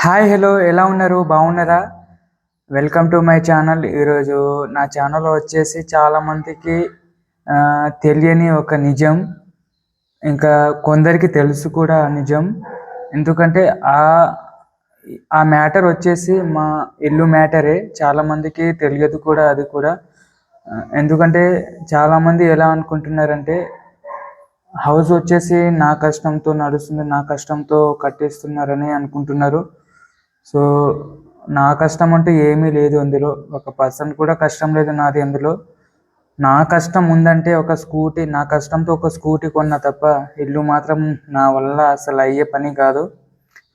Hi hello ఎలా ఉన్నారు బాగున్నారా? Welcome to my channel. ఈరోజు నా ఛానల్ వచ్చేసి చాలామందికి తెలియని ఒక నిజం, ఇంకా కొందరికి తెలుసు కూడా నిజం. ఎందుకంటే ఆ ఆ మ్యాటర్ వచ్చేసి మా ఇల్లు మ్యాటరే. చాలామందికి తెలియదు కూడా అది కూడా. ఎందుకంటే చాలామంది ఎలా అనుకుంటున్నారంటే హౌస్ వచ్చేసి నా కష్టంతో నడుస్తుంది, నా కష్టంతో కట్టేస్తున్నారని అనుకుంటున్నారు. సో నా కష్టం అంటూ ఏమీ లేదు అందులో, ఒక పర్సెంట్ కూడా కష్టం లేదు నాది అందులో. నా కష్టం ఉందంటే ఒక స్కూటీ, నా కష్టంతో ఒక స్కూటీ కొన్నా తప్ప ఇల్లు మాత్రం నా వల్ల అసలు అయ్యే పని కాదు.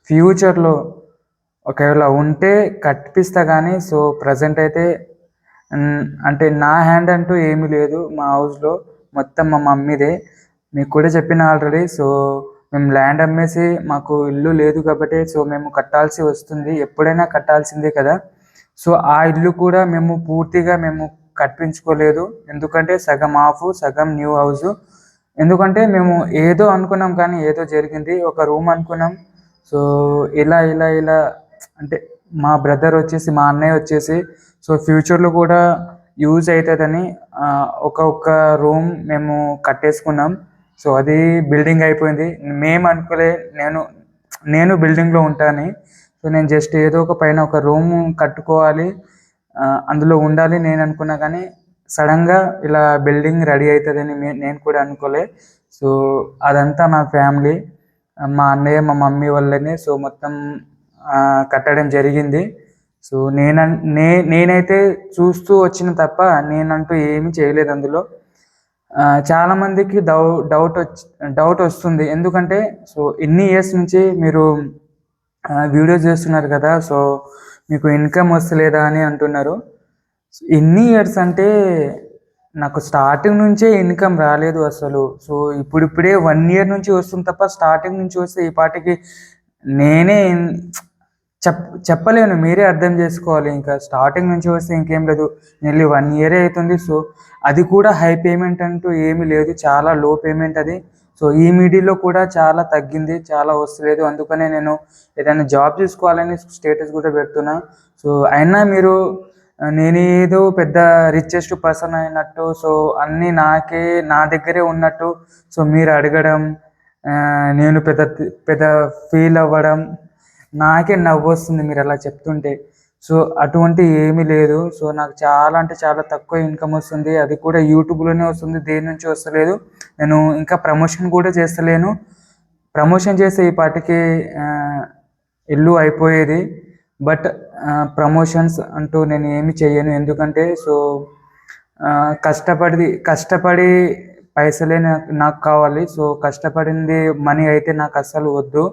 ఫ్యూచర్లో ఒకవేళ ఉంటే కట్టిపిస్తా కానీ సో ప్రజెంట్ అయితే అంటే నా హ్యాండ్ అంటూ ఏమీ లేదు మా హౌస్లో, మొత్తం మా మమ్మీదే. మీకు కూడా చెప్పిన ఆల్రెడీ. సో మేము ల్యాండ్ అమ్మేసి మాకు ఇల్లు లేదు కాబట్టి సో మేము కట్టాల్సి వస్తుంది, ఎప్పుడైనా కట్టాల్సిందే కదా. సో ఆ ఇల్లు కూడా మేము పూర్తిగా మేము కట్టించుకోలేదు, ఎందుకంటే సగం ఆఫ్ సగం న్యూ హౌస్. ఎందుకంటే మేము ఏదో అనుకున్నాం కానీ ఏదో జరిగింది. ఒక రూమ్ అనుకున్నాం, సో ఇలా ఇలా ఇలా అంటే మా బ్రదర్ వచ్చేసి, మా అన్నయ్య వచ్చేసి సో ఫ్యూచర్లో కూడా యూజ్ అవుతుందని ఒక్క రూమ్ మేము కట్టేసుకున్నాం. సో అది బిల్డింగ్ అయిపోయింది. మేము అనుకోలే, నేను బిల్డింగ్లో ఉంటాను. సో నేను జస్ట్ ఏదో ఒక పైన ఒక రూమ్ కట్టుకోవాలి, అందులో ఉండాలి నేను అనుకున్నా. కానీ సడన్గా ఇలా బిల్డింగ్ రెడీ అవుతుందని నేను కూడా అనుకోలే. సో అదంతా మా ఫ్యామిలీ, మా అన్నయ్య మా మమ్మీ వల్లనే సో మొత్తం కట్టడం జరిగింది. సో నేనైతే చూస్తూ వచ్చిన తప్ప నేనంటూ ఏమీ చేయలేదు అందులో. చాలామందికి డౌట్ వస్తుంది, ఎందుకంటే సో ఇన్ని ఇయర్స్ నుంచి మీరు వీడియోస్ చేస్తున్నారు కదా, సో మీకు ఇన్కమ్ వస్తలేదా అని అంటున్నారు. ఎన్ని ఇయర్స్ అంటే నాకు స్టార్టింగ్ నుంచే ఇన్కమ్ రాలేదు అసలు. సో ఇప్పుడిప్పుడే 1 ఇయర్ నుంచి వస్తుంది తప్ప స్టార్టింగ్ నుంచి వస్తే ఈ పాటికి నేనే చెప్పలేను, మీరే అర్థం చేసుకోవాలి. ఇంకా స్టార్టింగ్ నుంచి వస్తే ఇంకేం లేదు, నెల్లి 1 ఇయరే అవుతుంది. సో అది కూడా హై పేమెంట్ అంటూ ఏమీ లేదు, చాలా లో పేమెంట్ అది. సో ఈ మీడియాలో కూడా చాలా తగ్గింది, చాలా వస్తలేదు. అందుకనే నేను ఏదైనా జాబ్ చూసుకోవాలని స్టేటస్ కూడా పెడుతున్నా. సో అయినా మీరు నేనేదో పెద్ద రిచెస్ట్ పర్సన్ అయినట్టు, సో అన్నీ నా దగ్గరే ఉన్నట్టు సో మీరు అడగడం, నేను పెద్ద పెద్ద ఫీల్ అవ్వడం, నాకే నవ్వు వస్తుంది మీరు అలా చెప్తుంటే. సో అటువంటి ఏమీ లేదు. సో నాకు చాలా అంటే చాలా తక్కువ ఇన్కమ్ వస్తుంది, అది కూడా యూట్యూబ్లోనే వస్తుంది, దేని నుంచి వస్తలేదు. నేను ఇంకా ప్రమోషన్ కూడా చేస్తలేను. ప్రమోషన్ చేస్తే ఈ పాటికి ఇల్లు అయిపోయేది. బట్ ప్రమోషన్స్ అంటూ నేను ఏమి చెయ్యను, ఎందుకంటే సో కష్టపడి పైసలే నాకు కావాలి. సో కష్టపడింది మనీ అయితే నాకు అస్సలు వద్దు.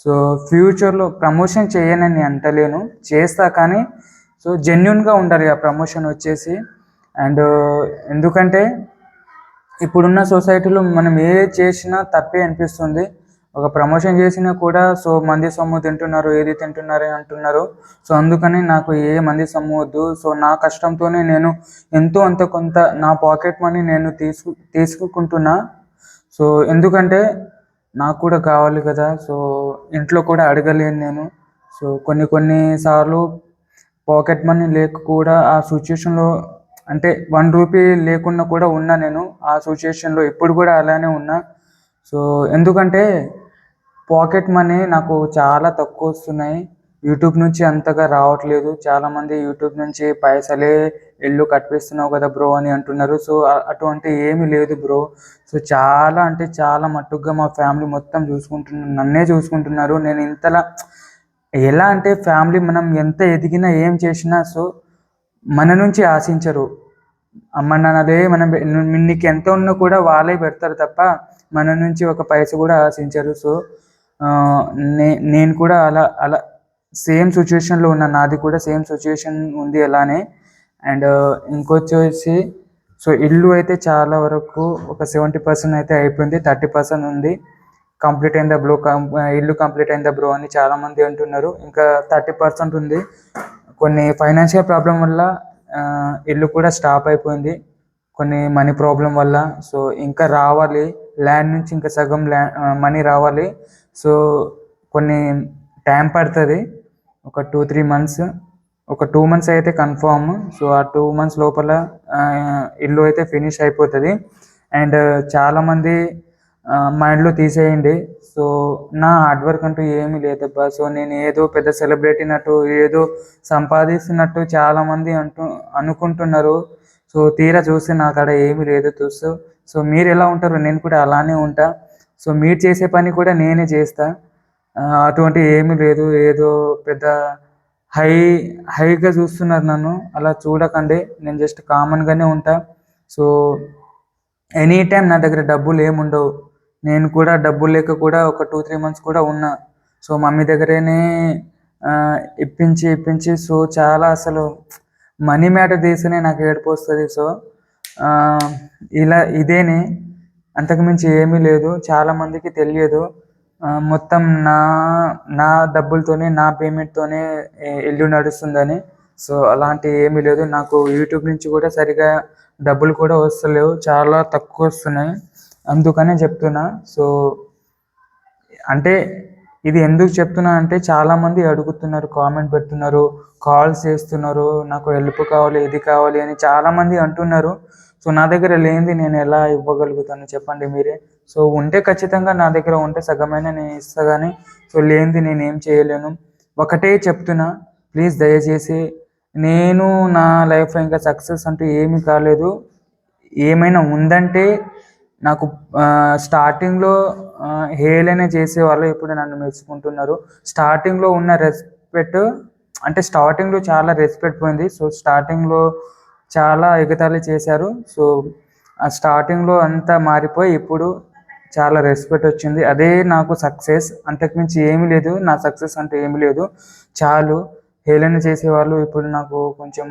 సో ఫ్యూచర్లో ప్రమోషన్ చేయనని అంటలేను, చేస్తా కానీ సో జెన్యున్గా ఉండాలి ఆ ప్రమోషన్ వచ్చేసి. అండ్ ఎందుకంటే ఇప్పుడున్న సొసైటీలో మనం ఏది చేసినా తప్పే అనిపిస్తుంది. ఒక ప్రమోషన్ చేసినా కూడా సో మంది సొమ్ము తింటున్నారు, ఏది తింటున్నారు అంటున్నారు. సో అందుకని నాకు ఏ మంది సొమ్ము వద్దు. సో నా కష్టంతోనే నేను ఎంతో అంత కొంత నా పాకెట్ మనీ నేను తీసుకుంటున్నా. సో ఎందుకంటే నాకు కూడా కావాలి కదా, సో ఇంట్లో కూడా అడగలేను నేను. సో కొన్ని సార్లు పాకెట్ మనీ లేక కూడా ఆ సిచ్యుయేషన్లో, అంటే 1 రూపీ లేకున్నా కూడా ఉన్నా నేను ఆ సిచ్యుయేషన్లో, ఇప్పుడు కూడా అలానే ఉన్నా. సో ఎందుకంటే పాకెట్ మనీ నాకు చాలా తక్కువ వస్తున్నాయి, యూట్యూబ్ నుంచి అంతగా రావట్లేదు. చాలామంది యూట్యూబ్ నుంచి పైసలే ఇల్లు కట్టిస్తున్నావు కదా బ్రో అని అంటున్నారు. సో అటువంటి ఏమీ లేదు బ్రో. సో చాలా అంటే చాలా మట్టుగా మా ఫ్యామిలీ మొత్తం నన్నే చూసుకుంటున్నారు. నేను ఇంతలా ఎలా అంటే ఫ్యామిలీ మనం ఎంత ఎదిగినా ఏం చేసినా సో మన నుంచి ఆశించరు. అమ్మ నాన్నలే మనం నీకు ఎంత ఉన్నా కూడా వాళ్ళే పెడతారు తప్ప మన నుంచి ఒక పైస కూడా ఆశించరు. సో నేను కూడా అలా అలా సేమ్ సిచ్యుయేషన్లో ఉన్నా, నాది కూడా సేమ్ సిచ్యుయేషన్ ఉంది అలానే. అండ్ ఇంకొచ్చేసి సో ఇల్లు అయితే చాలా వరకు ఒక 70% అయితే అయిపోయింది, 30% ఉంది. కంప్లీట్ అయిందా బ్రో, ఇల్లు కంప్లీట్ అయిందా బ్రో అని చాలామంది అంటున్నారు. ఇంకా 30% ఉంది. కొన్ని ఫైనాన్షియల్ ప్రాబ్లం వల్ల ఇల్లు కూడా స్టాప్ అయిపోయింది, కొన్ని మనీ ప్రాబ్లం వల్ల. సో ఇంకా రావాలి, ల్యాండ్ నుంచి ఇంకా సగం మనీ రావాలి. సో కొన్ని టైం పడుతుంది. ఒక 2-3 మంత్స్, ఒక 2 మంత్స్ అయితే కన్ఫామ్. సో ఆ 2 మంత్స్ లోపల ఇల్లు అయితే ఫినిష్ అయిపోతుంది. అండ్ చాలామంది మైండ్లో తీసేయండి. సో నా హార్డ్ వర్క్ అంటూ ఏమీ లేదబ్బా. సో నేను ఏదో పెద్ద సెలబ్రిటీనట్టు, ఏదో సంపాదిస్తున్నట్టు చాలామంది అనుకుంటున్నారు. సో తీరా చూస్తే నా కాడ ఏమీ లేదు చూస్తూ. సో మీరు ఎలా ఉంటారో నేను కూడా అలానే ఉంటా. సో మీరు చేసే పని కూడా నేనే చేస్తా. అటువంటి ఏమీ లేదు. ఏదో పెద్ద హై హైగా చూస్తున్నారు నన్ను, అలా చూడకండి. నేను జస్ట్ కామన్గానే ఉంటా. సో ఎనీ టైం నా దగ్గర డబ్బులు ఏముండవు. నేను కూడా డబ్బులు లేక కూడా ఒక 2-3 మంత్స్ కూడా ఉన్నా. సో మమ్మీ దగ్గరనే ఇప్పించి సో చాలా అసలు మనీ మ్యాటర్ తీస్తేనే నాకు ఏడుపు వస్తుంది. సో ఇదేనే, అంతకుమించి ఏమీ లేదు. చాలామందికి తెలియదు. మొత్తం నా నా డబ్బులతోనే, నా పేమెంట్తోనే ఇల్లు నడుస్తుందని. సో అలాంటి ఏమీ లేదు. నాకు యూట్యూబ్ నుంచి కూడా సరిగా డబ్బులు కూడా వస్తలేవు, చాలా తక్కువ వస్తున్నాయి. అందుకనే చెప్తున్నా. సో అంటే ఇది ఎందుకు చెప్తున్నా అంటే చాలామంది అడుగుతున్నారు, కామెంట్ పెడుతున్నారు, కాల్స్ చేస్తున్నారు, నాకు హెల్ప్ కావాలి, ఇది కావాలి అని చాలామంది అంటున్నారు. సో నా దగ్గర లేనిది నేను ఎలా ఇవ్వగలుగుతాను చెప్పండి మీరే. సో ఉంటే ఖచ్చితంగా నా దగ్గర ఉంటే సగమైన నేను ఇస్తా, కానీ సో లేనిది నేను ఏం చేయలేను. ఒకటే చెప్తున్నా, ప్లీజ్ దయచేసి, నేను నా లైఫ్లో ఇంకా సక్సెస్ అంటూ ఏమీ కాలేదు. ఏమైనా ఉందంటే నాకు స్టార్టింగ్లో హేళన చేసేవాళ్ళు ఇప్పుడు నన్ను మెచ్చుకుంటున్నారు. స్టార్టింగ్లో ఉన్న రెస్పెక్ట్, అంటే స్టార్టింగ్లో చాలా రెస్పెక్ట్ పోయింది. సో స్టార్టింగ్లో చాలా ఎగతాళి చేశారు. సో ఆ స్టార్టింగ్లో అంతా మారిపోయి ఇప్పుడు చాలా రెస్పెక్ట్ వచ్చింది. అదే నాకు సక్సెస్, అంతకుమించి ఏమీ లేదు. నా సక్సెస్ అంటే ఏమీ లేదు. చాలు. హేళన చేసేవాళ్ళు ఇప్పుడు నాకు కొంచెం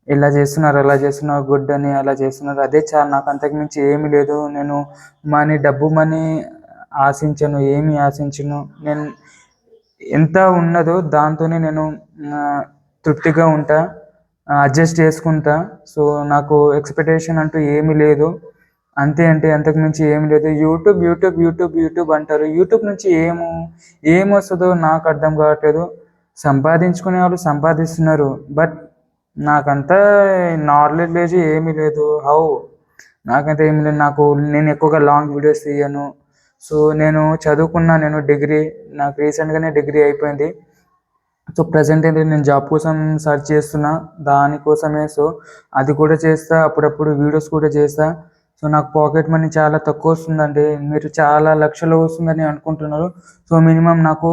ఇలా చేస్తున్నారు, అలా చేస్తున్నారు, గుడ్ అని అలా చేస్తున్నారు, అదే చాలు నాకు. అంతకుమించి ఏమీ లేదు. నేను డబ్బు మనీ ఆశించను, ఏమీ ఆశించను. నేను ఎంత ఉన్నదో దాంతోనే నేను తృప్తిగా ఉంటా, అడ్జస్ట్ చేసుకుంటా. సో నాకు ఎక్స్పెక్టేషన్ అంటూ ఏమీ లేదు. అంతే, అంటే అంతకుమించి ఏమి లేదు. యూట్యూబ్ యూట్యూబ్ యూట్యూబ్ యూట్యూబ్ అంటారు. యూట్యూబ్ నుంచి ఏమొస్తుందో నాకు అర్థం కావట్లేదు. సంపాదించుకునే వాళ్ళు సంపాదిస్తున్నారు, బట్ నాకంతా నాలెడ్జ్ ఏమీ లేదు. నాకంతా ఏమీ లేదు. నేను ఎక్కువగా లాంగ్ వీడియోస్ తీయను. సో నేను చదువుకున్నా, నేను డిగ్రీ, నాకు రీసెంట్గానే డిగ్రీ అయిపోయింది. సో ప్రజెంట్ ఏంటంటే నేను జాబ్ కోసం సర్చ్ చేస్తున్నా, దానికోసమే. సో అది కూడా చేస్తా, అప్పుడప్పుడు వీడియోస్ కూడా చేస్తా. సో నాకు పాకెట్ మనీ చాలా తక్కువ వస్తుందండి. మీరు చాలా లక్షలు వస్తుందని అనుకుంటున్నారు. సో మినిమం నాకు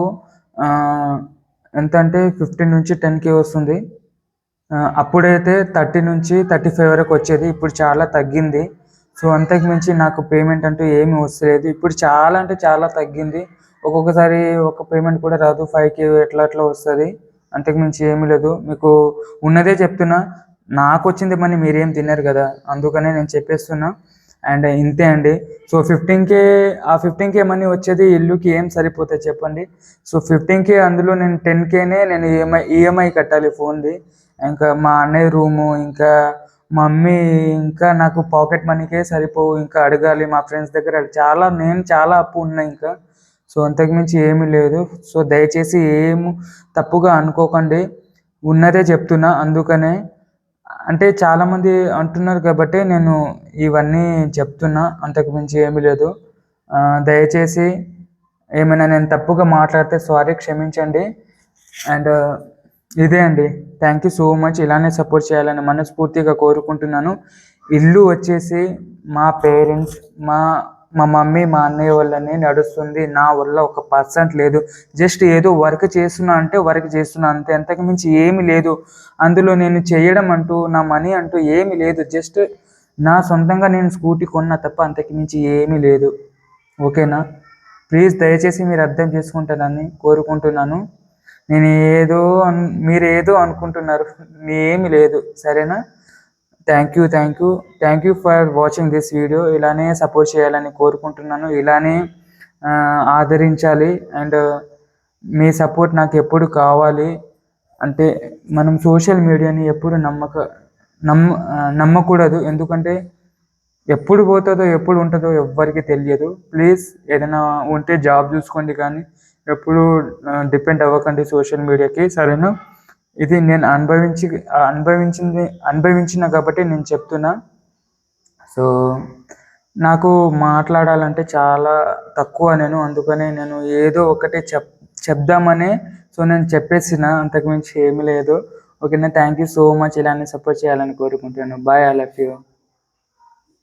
ఎంత అంటే 15-10K వస్తుంది. అప్పుడైతే 30-35 వరకు వచ్చేది, ఇప్పుడు చాలా తగ్గింది. సో అంతకు మించి నాకు పేమెంట్ అంటూ ఏమీ వస్తలేదు. ఇప్పుడు చాలా అంటే చాలా తగ్గింది. ఒక్కొక్కసారి ఒక పేమెంట్ కూడా రాదు, 5K అట్లా వస్తుంది. అంతకుమించి ఏమీ లేదు. మీకు ఉన్నదే చెప్తున్నా. నాకు వచ్చింది మనీ మీరేం తిన్నారు కదా, అందుకనే నేను చెప్పేస్తున్నా. అండ్ ఇంతే అండి. సో 15K మనీ వచ్చేది ఇల్లుకి ఏం సరిపోతాయి చెప్పండి. సో 15K, అందులో నేను 10Kనే నేను ఈఎంఐ కట్టాలి ఫోన్ది. ఇంకా మా అన్నయ్య రూము, ఇంకా మా మమ్మీ, ఇంకా నాకు పాకెట్ మనీకే సరిపోవు. ఇంకా అడగాలి మా ఫ్రెండ్స్ దగ్గర, నేను చాలా అప్పు ఉన్నా ఇంకా. సో అంతకుమించి ఏమీ లేదు. సో దయచేసి తప్పుగా అనుకోకండి, ఉన్నదే చెప్తున్నా. అందుకనే అంటే చాలామంది అంటున్నారు కాబట్టి నేను ఇవన్నీ చెప్తున్నా, అంతకుమించి ఏమీ లేదు. దయచేసి ఏమైనా నేను తప్పుగా మాట్లాడితే సారీ, క్షమించండి. అండ్ ఇదే అండి. Thank you so much. ఇలానే సపోర్ట్ చేయాలని మనస్ఫూర్తిగా కోరుకుంటున్నాను. ఇల్లు వచ్చేసి మా పేరెంట్స్, మా మమ్మీ, మా అన్నయ్య వల్లనే నడుస్తుంది. నా వల్ల 1% లేదు. జస్ట్ ఏదో వర్క్ చేస్తున్నా అంటే వర్క్ చేస్తున్నా అంతే, అంతకు మించి ఏమీ లేదు. అందులో నేను చేయడం అంటూ, నా మనీ అంటూ ఏమీ లేదు. జస్ట్ నా సొంతంగా నేను స్కూటీ కొన్నా తప్ప అంతకు మించి ఏమీ లేదు. ఓకేనా? ప్లీజ్ దయచేసి మీరు అర్థం చేసుకుంటారని కోరుకుంటున్నాను. మీరు ఏదో అనుకుంటున్నారు, ఏమీ లేదు. సరేనా? Thank you for watching this video. ఇలానే సపోర్ట్ చేయాలని కోరుకుంటున్నాను, ఇలానే ఆదరించాలి. అండ్ మీ సపోర్ట్ నాకు ఎప్పుడు కావాలి. అంటే మనం సోషల్ మీడియాని ఎప్పుడు నమ్మకూడదు. ఎందుకంటే ఎప్పుడు పోతుందో ఎప్పుడు ఉంటుందో ఎవ్వరికి తెలియదు. ప్లీజ్ ఏదైనా ఉంటే జాబ్ చూసుకోండి, కానీ ఎప్పుడు డిపెండ్ అవ్వకండి సోషల్ మీడియాకి, సరేనా? ఇది నేను అనుభవించిన కాబట్టి నేను చెప్తున్నా. సో నాకు మాట్లాడాలంటే చాలా తక్కువ, అందుకనే నేను ఏదో ఒకటి చెప్దామని సో నేను చెప్పేసిన, అంతకుమించి ఏమీ లేదు. ఓకేనా? Thank you so much. ఇలానే సపోర్ట్ చేయాలని కోరుకుంటున్నాను. Bye, I love you.